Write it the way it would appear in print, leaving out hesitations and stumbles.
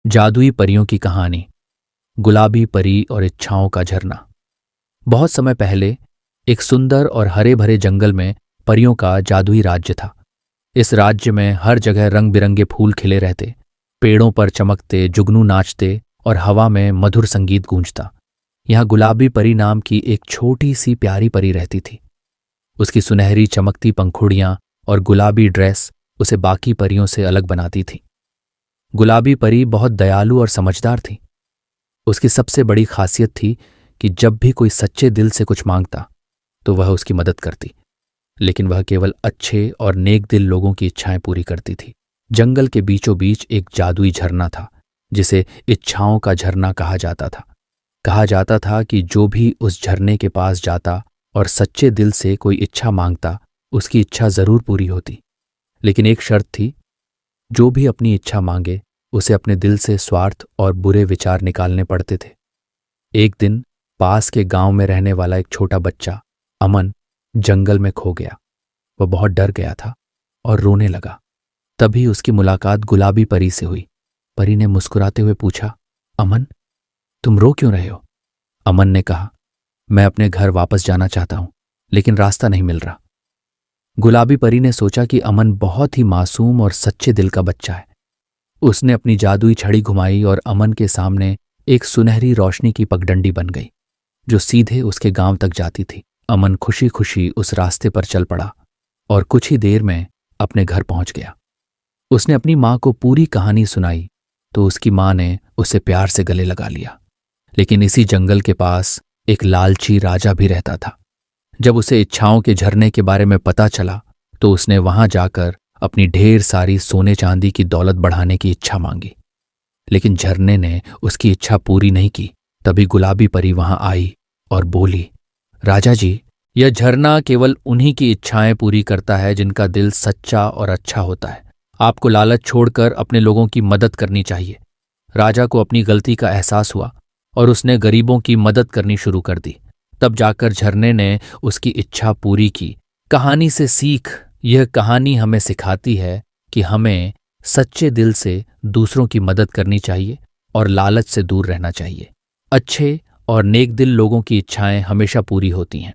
जादुई परियों की कहानी। गुलाबी परी और इच्छाओं का झरना। बहुत समय पहले एक सुंदर और हरे भरे जंगल में परियों का जादुई राज्य था। इस राज्य में हर जगह रंग बिरंगे फूल खिले रहते, पेड़ों पर चमकते जुगनू नाचते और हवा में मधुर संगीत गूंजता। यहाँ गुलाबी परी नाम की एक छोटी सी प्यारी परी रहती थी। उसकी सुनहरी चमकती पंखुड़ियां और गुलाबी ड्रेस उसे बाकी परियों से अलग बनाती थी। गुलाबी परी बहुत दयालु और समझदार थी। उसकी सबसे बड़ी खासियत थी कि जब भी कोई सच्चे दिल से कुछ मांगता तो वह उसकी मदद करती, लेकिन वह केवल अच्छे और नेक दिल लोगों की इच्छाएं पूरी करती थी। जंगल के बीचों बीच एक जादुई झरना था जिसे इच्छाओं का झरना कहा जाता था। कहा जाता था कि जो भी उस झरने के पास जाता और सच्चे दिल से कोई इच्छा मांगता, उसकी इच्छा जरूर पूरी होती। लेकिन एक शर्त थी, जो भी अपनी इच्छा मांगे उसे अपने दिल से स्वार्थ और बुरे विचार निकालने पड़ते थे। एक दिन पास के गांव में रहने वाला एक छोटा बच्चा अमन जंगल में खो गया। वह बहुत डर गया था और रोने लगा। तभी उसकी मुलाकात गुलाबी परी से हुई। परी ने मुस्कुराते हुए पूछा, अमन, तुम रो क्यों रहे हो? अमन ने कहा, मैं अपने घर वापस जाना चाहता हूं, लेकिन रास्ता नहीं मिल रहा। गुलाबी परी ने सोचा कि अमन बहुत ही मासूम और सच्चे दिल का बच्चा है। उसने अपनी जादुई छड़ी घुमाई और अमन के सामने एक सुनहरी रोशनी की पगडंडी बन गई जो सीधे उसके गांव तक जाती थी। अमन खुशी खुशी उस रास्ते पर चल पड़ा और कुछ ही देर में अपने घर पहुंच गया। उसने अपनी मां को पूरी कहानी सुनाई तो उसकी मां ने उसे प्यार से गले लगा लिया। लेकिन इसी जंगल के पास एक लालची राजा भी रहता था। जब उसे इच्छाओं के झरने के बारे में पता चला तो उसने वहां जाकर अपनी ढेर सारी सोने चांदी की दौलत बढ़ाने की इच्छा मांगी। लेकिन झरने ने उसकी इच्छा पूरी नहीं की। तभी गुलाबी परी वहां आई और बोली, राजा जी, यह झरना केवल उन्हीं की इच्छाएं पूरी करता है जिनका दिल सच्चा और अच्छा होता है। आपको लालच छोड़कर अपने लोगों की मदद करनी चाहिए। राजा को अपनी गलती का एहसास हुआ और उसने गरीबों की मदद करनी शुरू कर दी। तब जाकर झरने ने उसकी इच्छा पूरी की। कहानी से सीख, यह कहानी हमें सिखाती है कि हमें सच्चे दिल से दूसरों की मदद करनी चाहिए और लालच से दूर रहना चाहिए। अच्छे और नेक दिल लोगों की इच्छाएं हमेशा पूरी होती हैं।